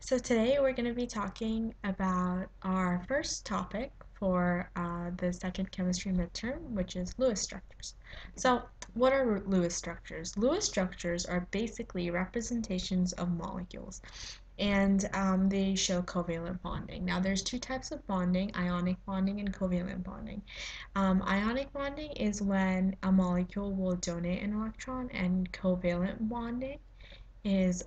So today we're going to be talking about our first topic for the second chemistry midterm, which is Lewis structures. So what are Lewis structures? Lewis structures are basically representations of molecules, and they show covalent bonding. Now there's two types of bonding, ionic bonding and covalent bonding. Ionic bonding is when a molecule will donate an electron, and covalent bonding is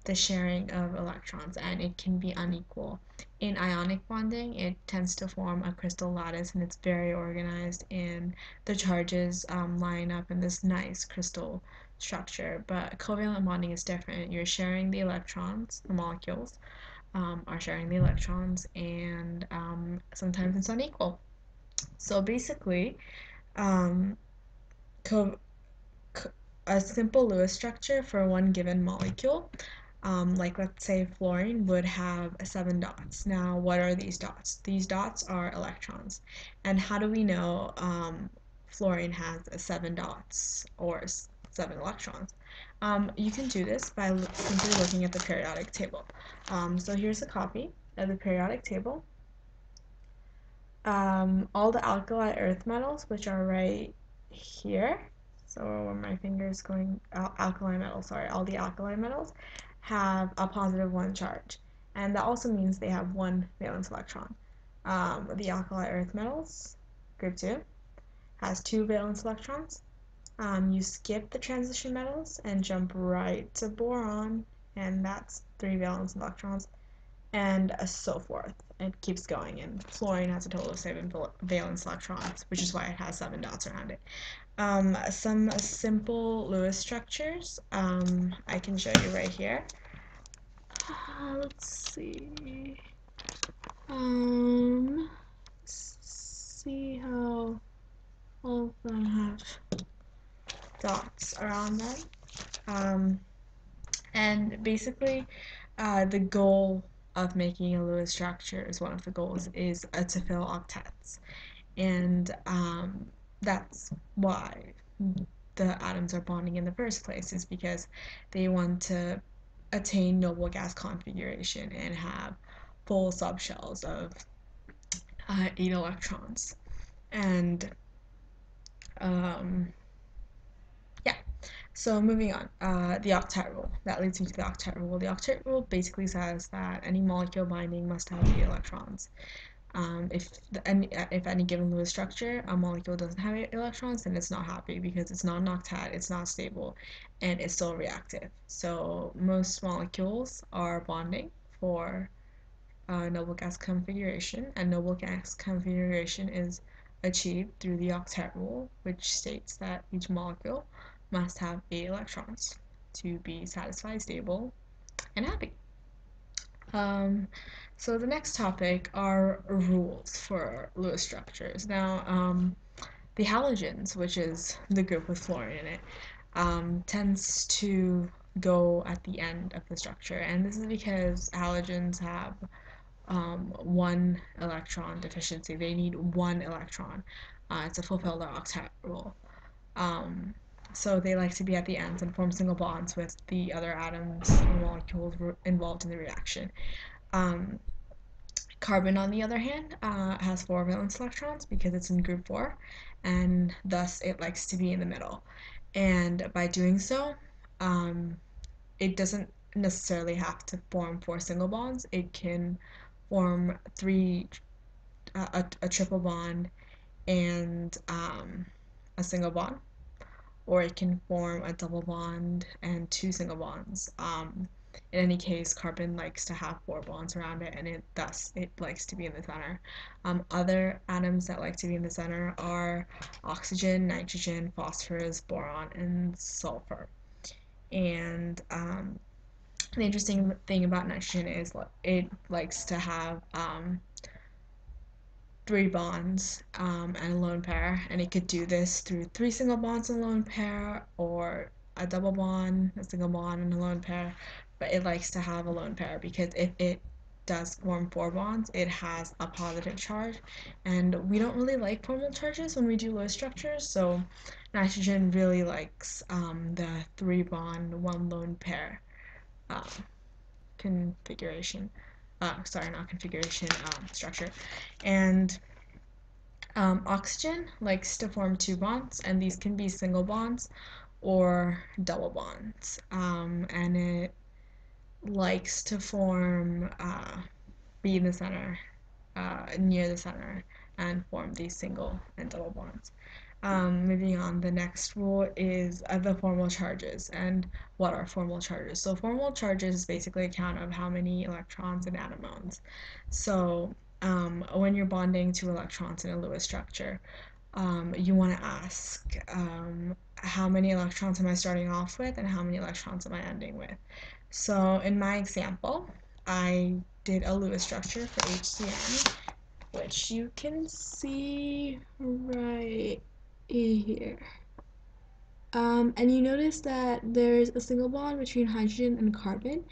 the sharing of electrons, and it can be unequal. In ionic bonding, it tends to form a crystal lattice, and it's very organized, and the charges line up in this nice crystal structure. But covalent bonding is different. You're sharing the electrons, the molecules are sharing the electrons, and sometimes it's unequal. So basically, um, co- a simple Lewis structure for one given molecule, like let's say fluorine, would have 7 dots. Now, what are these dots? These dots are electrons. And how do we know fluorine has 7 dots or 7 electrons? You can do this by simply looking at the periodic table. So here's a copy of the periodic table. All the alkali earth metals, which are right here, so where my finger is going, alkali metals, sorry, all the alkali metals have a +1 charge, and that also means they have one valence electron. The alkali earth metals, group 2, has 2 valence electrons. You skip the transition metals and jump right to boron, and that's 3 valence electrons, and so forth. It keeps going, and fluorine has a total of 7 valence electrons, which is why it has 7 dots around it. Some simple Lewis structures I can show you right here. Let's see. Let's see how all of them have dots around them. Um, and basically, the goal of making a Lewis structure is one of the goals is to fill octets, and that's why the atoms are bonding in the first place, is because they want to attain noble gas configuration and have full subshells of 8 electrons. And um, yeah, so moving on, the octet rule. That leads me to the octet rule. The octet rule basically says that any molecule binding must have 8 electrons. If any given Lewis structure, a molecule doesn't have 8 electrons, then it's not happy because it's not an octet, it's not stable, and it's still reactive. So most molecules are bonding for noble gas configuration, and noble gas configuration is achieved through the octet rule, which states that each molecule must have 8 electrons to be satisfied, stable, and happy. Um, so the next topic are rules for Lewis structures. Now, the halogens, which is the group with fluorine in it, tends to go at the end of the structure, and this is because halogens have 1 electron deficiency. They need 1 electron to fulfill the octet rule. Um, so they like to be at the ends and form single bonds with the other atoms and molecules involved in the reaction. Um, Carbon, on the other hand, has 4 valence electrons because it's in group 4, and thus it likes to be in the middle. And by doing so, um, it doesn't necessarily have to form 4 single bonds. It can form a triple bond and a single bond, or it can form a double bond and 2 single bonds. In any case, carbon likes to have 4 bonds around it, and thus it likes to be in the center. Other atoms that like to be in the center are oxygen, nitrogen, phosphorus, boron, and sulfur. And the interesting thing about nitrogen is it likes to have 3 bonds and a lone pair, and it could do this through 3 single bonds and a lone pair, or a double bond, a single bond, and a lone pair. But it likes to have a lone pair because if it does form 4 bonds, it has a positive charge, and we don't really like formal charges when we do Lewis structures, so nitrogen really likes the 3 bond, 1 lone pair um, configuration. Sorry, not configuration, structure. And oxygen likes to form two bonds, and these can be single bonds or double bonds. And it likes to form, be in the center, near the center, and form these single and double bonds. Moving on, the next rule is the formal charges. And what are formal charges? So formal charges is basically a count of how many electrons and atoms. So when you're bonding two electrons in a Lewis structure, you want to ask how many electrons am I starting off with and how many electrons am I ending with. So in my example, I did a Lewis structure for HCN, which you can see right here. And you notice that there's a single bond between hydrogen and carbon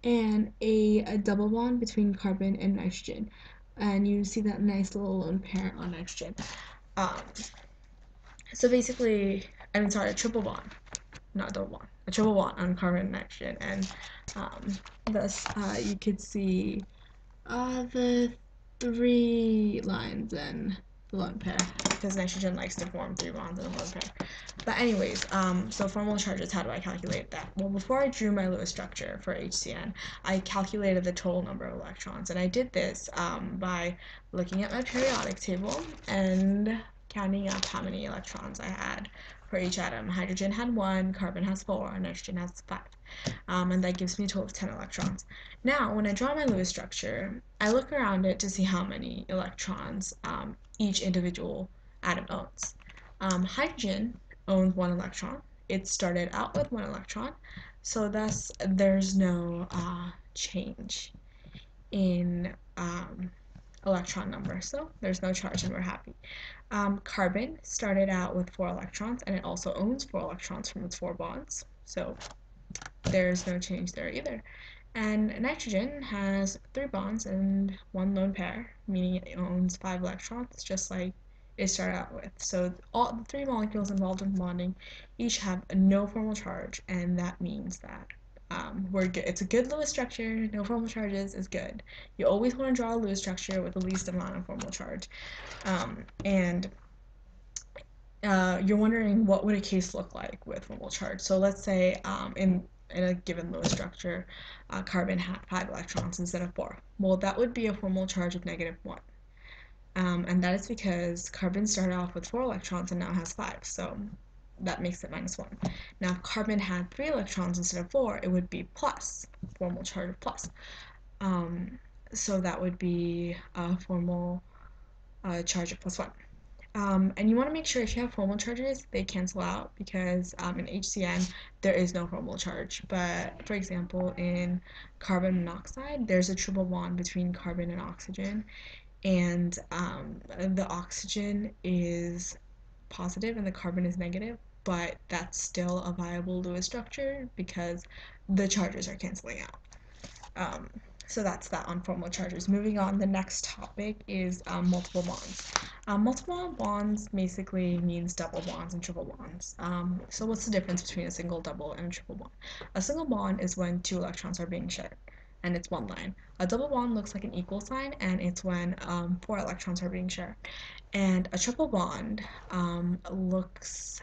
and a double bond between carbon and nitrogen. And you see that nice little lone pair on nitrogen. Um, so basically, sorry, a triple bond, not a double bond, a triple bond on carbon and nitrogen. And thus you could see the three lines and the lone pair, because nitrogen likes to form three bonds in a lone pair. But anyways, so formal charges, how do I calculate that? Well, before I drew my Lewis structure for HCN, I calculated the total number of electrons, and I did this by looking at my periodic table and counting up how many electrons I had for each atom. Hydrogen had 1, carbon has 4, and nitrogen has 5. And that gives me a total of 10 electrons. Now, when I draw my Lewis structure, I look around it to see how many electrons each individual atom owns. Hydrogen owns 1 electron. It started out with 1 electron, so thus there's no change in electron number, so there's no charge and we're happy. Carbon started out with 4 electrons, and it also owns 4 electrons from its 4 bonds, so there's no change there either. And nitrogen has 3 bonds and 1 lone pair, meaning it owns 5 electrons, just like it started out with. So all the 3 molecules involved in bonding each have no formal charge, and that means that we're good. It's a good Lewis structure. No formal charges is good. You always want to draw a Lewis structure with the least amount of formal charge. And you're wondering what would a case look like with formal charge. So let's say in a given Lewis structure, carbon had 5 electrons instead of 4. Well, that would be a formal charge of -1. And that is because carbon started off with 4 electrons and now has 5, so that makes it -1. Now, if carbon had 3 electrons instead of 4, it would be plus, formal charge of plus. So that would be a formal charge of +1. And you want to make sure if you have formal charges, they cancel out, because in HCN, there is no formal charge. But for example, in carbon monoxide, there's a triple bond between carbon and oxygen, and the oxygen is positive and the carbon is negative, but that's still a viable Lewis structure because the charges are canceling out. So that's that on formal charges. Moving on, the next topic is multiple bonds. Multiple bonds basically means double bonds and triple bonds. So what's the difference between a single, double, and a triple bond? A single bond is when 2 electrons are being shared, and it's one line. A double bond looks like an equal sign, and it's when 4 electrons are being shared. And a triple bond looks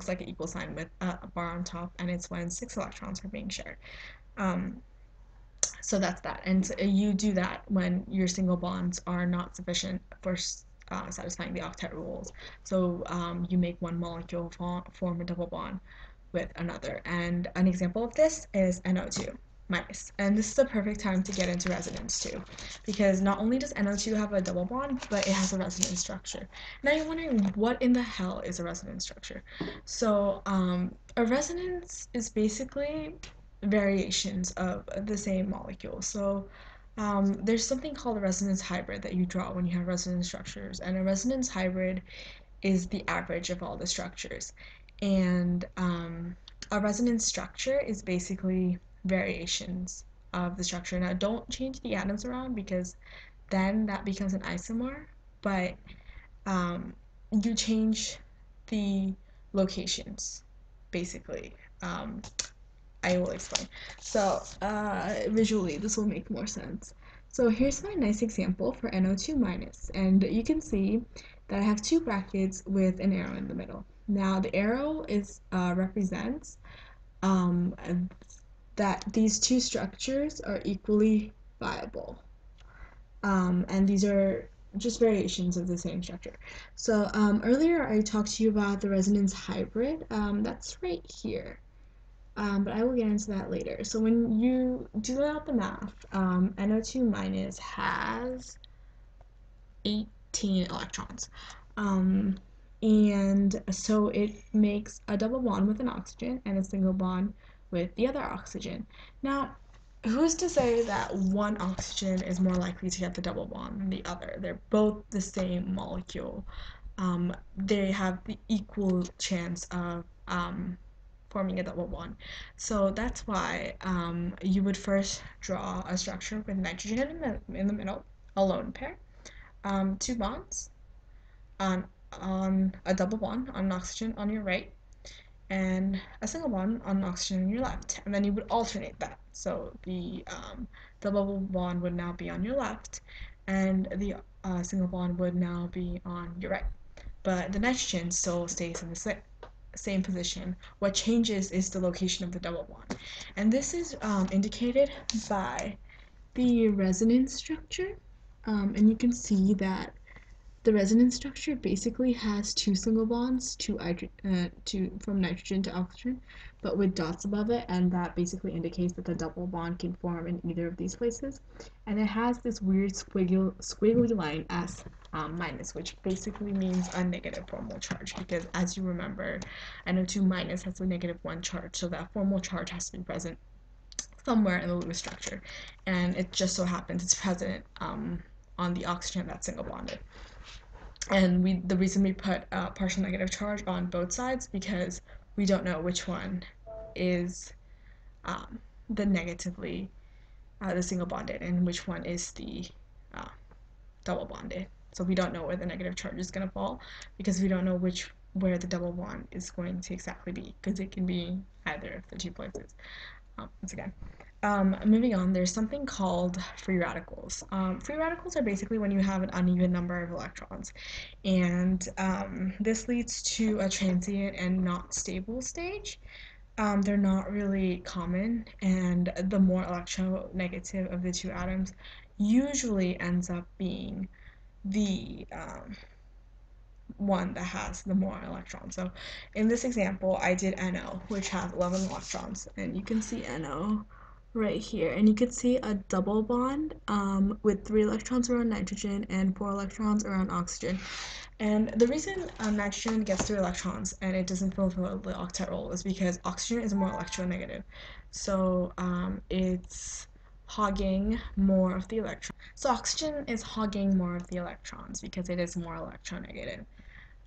like an equal sign with a bar on top, and it's when 6 electrons are being shared. So that's that. And so you do that when your single bonds are not sufficient for satisfying the octet rules. So you make one molecule form a double bond with another. And an example of this is NO2 minus. And this is the perfect time to get into resonance too, because not only does NO2 have a double bond, but it has a resonance structure. Now you're wondering, what in the hell is a resonance structure? So a resonance is basically variations of the same molecule. So there's something called a resonance hybrid that you draw when you have resonance structures, and a resonance hybrid is the average of all the structures. And a resonance structure is basically variations of the structure. Now, don't change the atoms around, because then that becomes an isomer, but you change the locations, basically. I will explain. So visually, this will make more sense. So here's my nice example for NO2 minus, and you can see that I have two brackets with an arrow in the middle. Now the arrow is represents um, that these two structures are equally viable. And these are just variations of the same structure. So earlier I talked to you about the resonance hybrid. That's right here. But I will get into that later. So when you do out the math, NO2 minus has 18 electrons. Um, and so it makes a double bond with an oxygen and a single bond with the other oxygen. Now, who's to say that one oxygen is more likely to get the double bond than the other? They're both the same molecule. They have the equal chance of forming a double bond. So that's why you would first draw a structure with nitrogen in the middle, a lone pair, two bonds on a double bond on oxygen on your right, and a single bond on oxygen on your left. And then you would alternate that. So the double bond would now be on your left, and the single bond would now be on your right. But the nitrogen still stays in the same position. What changes is the location of the double bond. And this is indicated by the resonance structure. And you can see that the resonance structure basically has two single bonds, from nitrogen to oxygen, but with dots above it, and that basically indicates that the double bond can form in either of these places. And it has this weird squiggly line S minus, which basically means a negative formal charge, because as you remember, NO2 minus has a -1 charge, so that formal charge has to be present somewhere in the Lewis structure, and it just so happens it's present on the oxygen that's single bonded. And the reason we put a partial negative charge on both sides because we don't know which one is um, the negatively the single bonded and which one is the uh, double bonded. So we don't know where the negative charge is going to fall because we don't know where the double bond is going to exactly be, because it can be either of the two places. Once again, moving on, there's something called free radicals. Free radicals are basically when you have an uneven number of electrons, and this leads to a transient and not stable stage. They're not really common, and the more electronegative of the two atoms usually ends up being the one that has the more electrons. So in this example, I did NO, which has 11 electrons, and you can see NO right here, and you can see a double bond with 3 electrons around nitrogen and 4 electrons around oxygen. And the reason nitrogen gets 3 electrons and it doesn't fulfill the octet role is because oxygen is more electronegative. So it's hogging more of the electrons. So oxygen is hogging more of the electrons because it is more electronegative.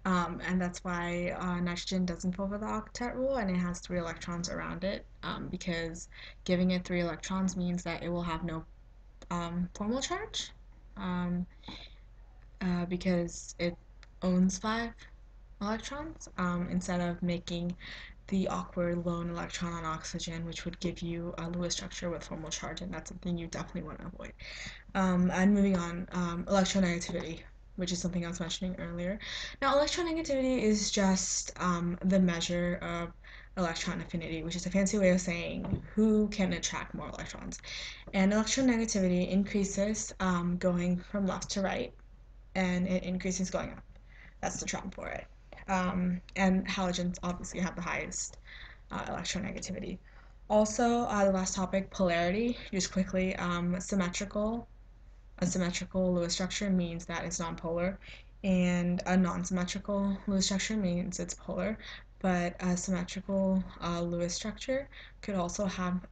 And that's why nitrogen doesn't fulfill the octet rule and it has 3 electrons around it, because giving it 3 electrons means that it will have no formal charge, um, because it owns 5 electrons, instead of making the awkward lone electron on oxygen, which would give you a Lewis structure with formal charge, and that's something you definitely want to avoid. And moving on, electronegativity, which is something I was mentioning earlier. Now, electronegativity is just the measure of electron affinity, which is a fancy way of saying who can attract more electrons. And electronegativity increases going from left to right, and it increases going up. That's the term for it. And halogens obviously have the highest electronegativity. Also, the last topic, polarity, just quickly, a symmetrical Lewis structure means that it's nonpolar, and a non-symmetrical Lewis structure means it's polar. But a symmetrical Lewis structure could also have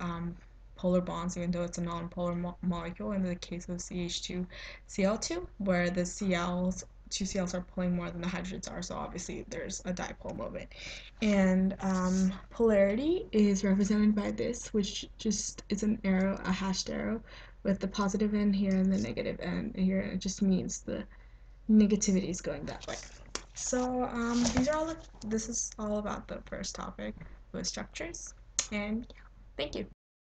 polar bonds, even though it's a non-polar molecule. In the case of CH2Cl2, where the Cl's two Cl's are pulling more than the hydrogens are, so obviously there's a dipole moment. And polarity is represented by this, which just is an arrow, a hashed arrow, with the positive end here and the negative end here. It just means the negativity is going that way. So this is all about the first topic, Lewis structures, and yeah. Thank you.